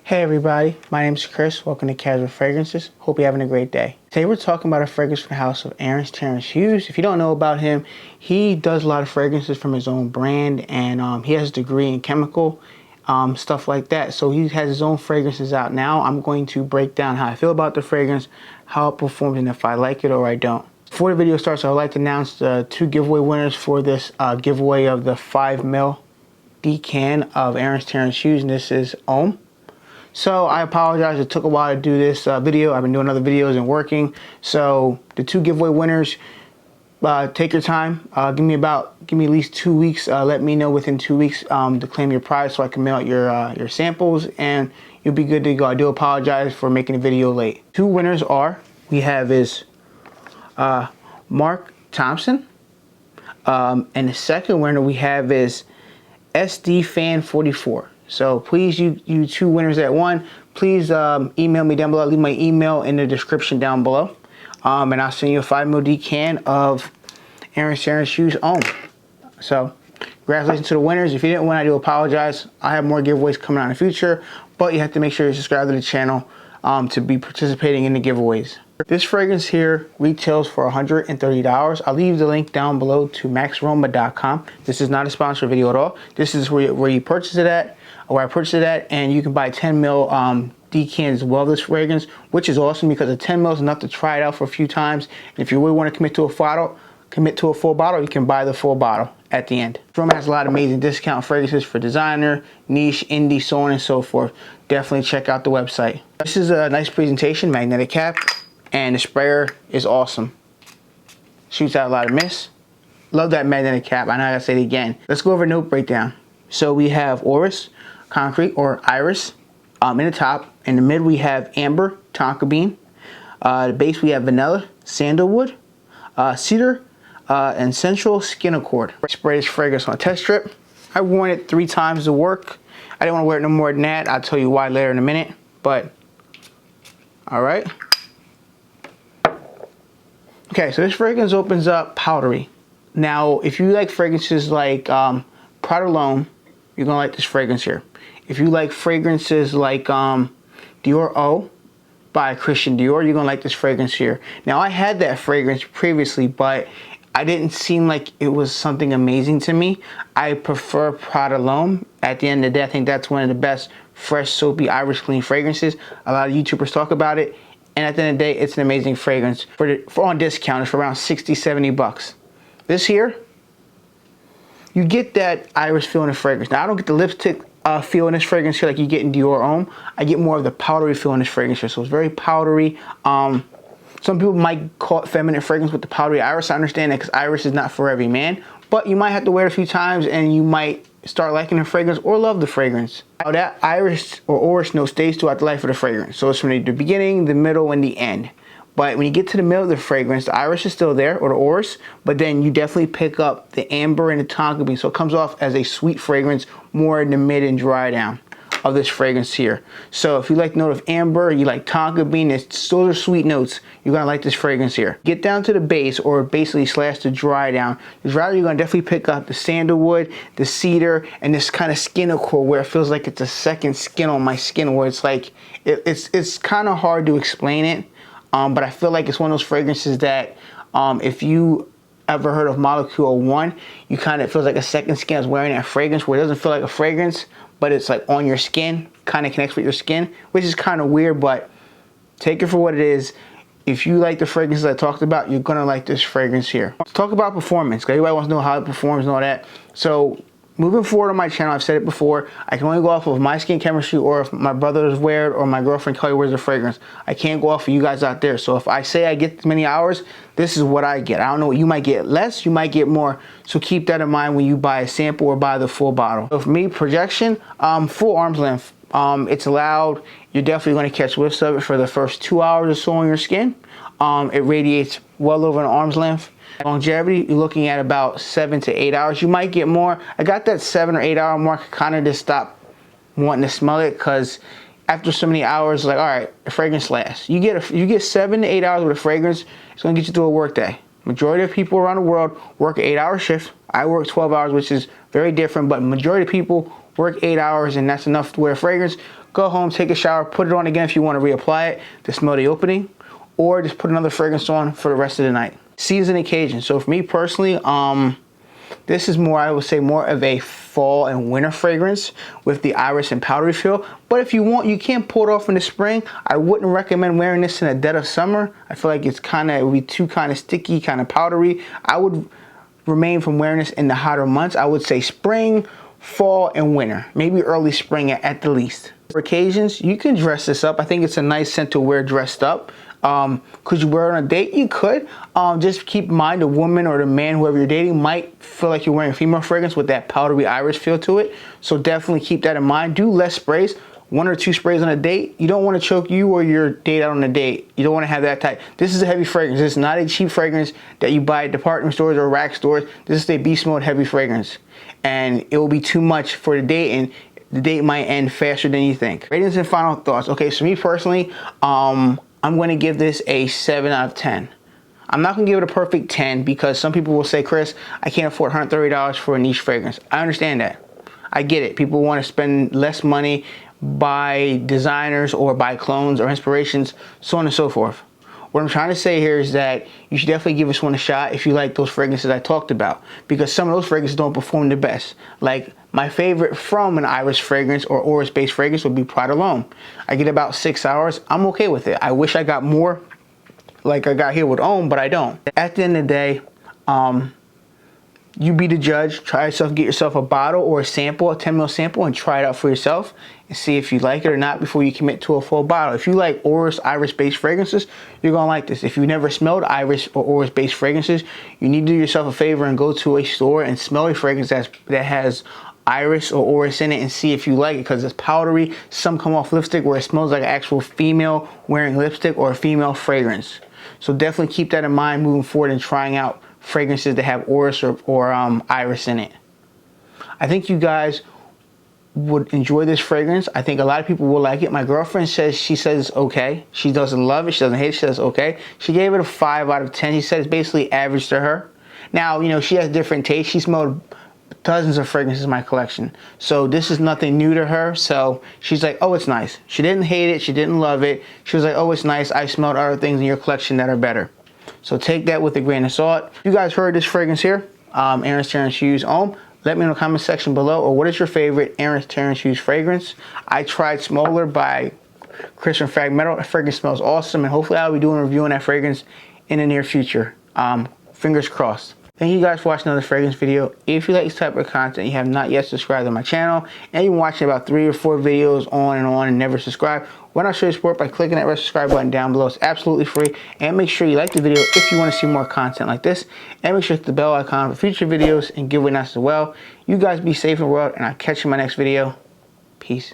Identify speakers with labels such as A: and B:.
A: Hey everybody, my name is Chris. Welcome to Casual Fragrances. Hope you're having a great day. Today we're talking about a fragrance from the house of Terence Hughes. If you don't know about him, he does a lot of fragrances from his own brand, and he has a degree in chemical stuff like that. So he has his own fragrances out now. I'm going to break down how I feel about the fragrance, how it performs, and if I like it or I don't. Before the video starts, I would like to announce the two giveaway winners for this giveaway of the 5 ml decan of Terence Hughes, and this is Homme. So I apologize, it took a while to do this video. I've been doing other videos and working. So the two giveaway winners, take your time. Give me at least 2 weeks. Let me know within 2 weeks to claim your prize so I can mail out your samples and you'll be good to go. I do apologize for making the video late. Two winners we have Mark Thompson. And the second winner we have is SD Fan 44. So please, you two winners that won, please email me down below. Leave my email in the description down below. And I'll send you a 5 ml decan of Terence Hughes Homme. So congratulations to the winners. If you didn't win, I do apologize. I have more giveaways coming out in the future, but you have to make sure you subscribe to the channel to be participating in the giveaways. This fragrance here retails for $130. I'll leave the link down below to maxaroma.com. This is not a sponsored video at all. This is where you purchase it at, or I purchased it at, and you can buy 10 ml decans as well of this fragrance, which is awesome because the 10 ml is enough to try it out for a few times. And if you really want to commit to a full bottle, you can buy the full bottle at the end. Aroma has a lot of amazing discount fragrances for designer, niche, indie, so on and so forth. Definitely check out the website. This is a nice presentation, magnetic cap, and the sprayer is awesome. Shoots out a lot of mist. Love that magnetic cap. I know I gotta say it again. Let's go over note breakdown. So we have orris, concrete or iris in the top. In the mid we have amber, tonka bean. The base we have vanilla, sandalwood, cedar, and sensual skin accord. Spray this fragrance on a test strip. I worn it 3 times to work. I didn't want to wear it no more than that. I'll tell you why later in a minute. But all right. Okay, so this fragrance opens up powdery. Now, if you like fragrances like Prada L'Homme, you're gonna like this fragrance here. If you like fragrances like Dior O by Christian Dior, you're gonna like this fragrance here. Now, I had that fragrance previously, but I didn't seem like it was something amazing to me. I prefer Prada L'Homme. At the end of the day, I think that's one of the best fresh, soapy, Irish clean fragrances. A lot of YouTubers talk about it. And at the end of the day, it's an amazing fragrance. For on discount, it's for around 60, 70 bucks. This here, you get that Irish feel in the fragrance. Now, I don't get the lipstick feel in this fragrance here like you get in Dior Homme. I get more of the powdery feel in this fragrance here. So it's very powdery. Some people might call it feminine fragrance with the powdery iris. I understand that because iris is not for every man. But you might have to wear it a few times and you might start liking the fragrance or love the fragrance. Now that iris or orris note stays throughout the life of the fragrance. So it's from the beginning, the middle, and the end. But when you get to the middle of the fragrance, the iris is still there, or the orris, but then you definitely pick up the amber and the tonka bean. So it comes off as a sweet fragrance more in the mid and dry down of this fragrance here. So if you like the note of amber, you like tonka bean, those are sweet notes, you're gonna like this fragrance here. Get down to the base, or basically slash the dry down. You're gonna definitely pick up the sandalwood, the cedar, and this kind of skin accord where it feels like it's a second skin on my skin, where it's like, it's kind of hard to explain it, but I feel like it's one of those fragrances that if you ever heard of Molecule 1, you kind of feels like a second skin is wearing that fragrance, where it doesn't feel like a fragrance, but it's like on your skin, kind of connects with your skin, which is kind of weird, but take it for what it is. If you like the fragrances I talked about, you're gonna like this fragrance here. Let's talk about performance, because everybody wants to know how it performs and all that. So moving forward on my channel, I've said it before, I can only go off of my skin chemistry, or if my brothers wear it, or my girlfriend Kelly wears the fragrance. I can't go off of you guys out there. So if I say I get many hours, this is what I get. I don't know, you might get less, you might get more. So keep that in mind when you buy a sample or buy the full bottle. So for me, projection, full arm's length. It's allowed. You're definitely going to catch whiffs of it for the first 2 hours or so on your skin. It radiates well over an arm's length. Longevity, you're looking at about 7 to 8 hours. You might get more. I got that 7 or 8 hour mark. Kind of just stopped wanting to smell it because after so many hours, like, all right, the fragrance lasts. You get 7 to 8 hours with a fragrance, it's gonna get you through a work day. Majority of people around the world work an 8-hour shift. I work 12 hours, which is very different, but majority of people work 8 hours, and that's enough to wear a fragrance. go home, take a shower, put it on again if you want to reapply it to smell the opening, or just put another fragrance on for the rest of the night. Season occasion. So for me personally, this is more, I would say, more of a fall and winter fragrance with the iris and powdery feel. But if you want, you can pull it off in the spring. I wouldn't recommend wearing this in the dead of summer. I feel like it would be too kind of sticky, kind of powdery. I would remain from wearing this in the hotter months. I would say spring, fall, and winter. Maybe early spring at the least. For occasions, you can dress this up. I think it's a nice scent to wear dressed up. Could you wear it on a date? You could. Just keep in mind the woman or the man, whoever you're dating, might feel like you're wearing a female fragrance with that powdery iris feel to it. So definitely keep that in mind. Do less sprays. 1 or 2 sprays on a date. You don't want to choke you or your date out on a date. You don't want to have that type. This is a heavy fragrance. This is not a cheap fragrance that you buy at department stores or rack stores. This is a beast mode heavy fragrance. And it will be too much for the date, and the date might end faster than you think. Ratings and final thoughts. Okay, so me personally, I'm going to give this a 7 out of 10. I'm not going to give it a perfect 10 because some people will say, Chris, I can't afford $130 for a niche fragrance. I understand that. I get it. People want to spend less money, buy designers or buy clones or inspirations, so on and so forth. What I'm trying to say here is that you should definitely give this one a shot if you like those fragrances I talked about, because some of those fragrances don't perform the best. Like my favorite from an iris fragrance or Oris based fragrance would be Prada L'Homme. I get about 6 hours. I'm okay with it. I wish I got more like I got here with Homme, but I don't. At the end of the day, you be the judge. Try yourself, get yourself a bottle or a sample, a 10 ml sample, and try it out for yourself and see if you like it or not before you commit to a full bottle. If you like Oris iris-based fragrances, you're gonna like this. If you've never smelled iris or Oris-based fragrances, you need to do yourself a favor and go to a store and smell a fragrance that has iris or Oris in it and see if you like it, because it's powdery. Some come off lipstick where it smells like an actual female wearing lipstick or a female fragrance. So definitely keep that in mind moving forward and trying out fragrances that have Oris or iris in it. I think you guys would enjoy this fragrance. I think a lot of people will like it. My girlfriend says, she says it's okay. She doesn't love it. She doesn't hate it. She says okay. She gave it a 5 out of 10. She said it's basically average to her. Now, you know, she has different tastes. She smelled dozens of fragrances in my collection. So this is nothing new to her. So she's like, oh, it's nice. She didn't hate it. She didn't love it. She was like, oh, it's nice. I smelled other things in your collection that are better. So take that with a grain of salt. You guys heard this fragrance here, Terence Hughes Homme. Let me know in the comment section below, or what is your favorite Terence Hughes fragrance? I tried Smoller by Chris from Fragmental. That fragrance smells awesome, and hopefully I'll be doing a review on that fragrance in the near future. Fingers crossed. Thank you guys for watching another fragrance video. If you like this type of content, you have not yet subscribed to my channel, and you've been watching about 3 or 4 videos on and never subscribe, why not show your support by clicking that red subscribe button down below? It's absolutely free. And make sure you like the video if you want to see more content like this. And make sure to hit the bell icon for future videos and giveaway announcements as well. You guys be safe in the world, and I'll catch you in my next video. Peace.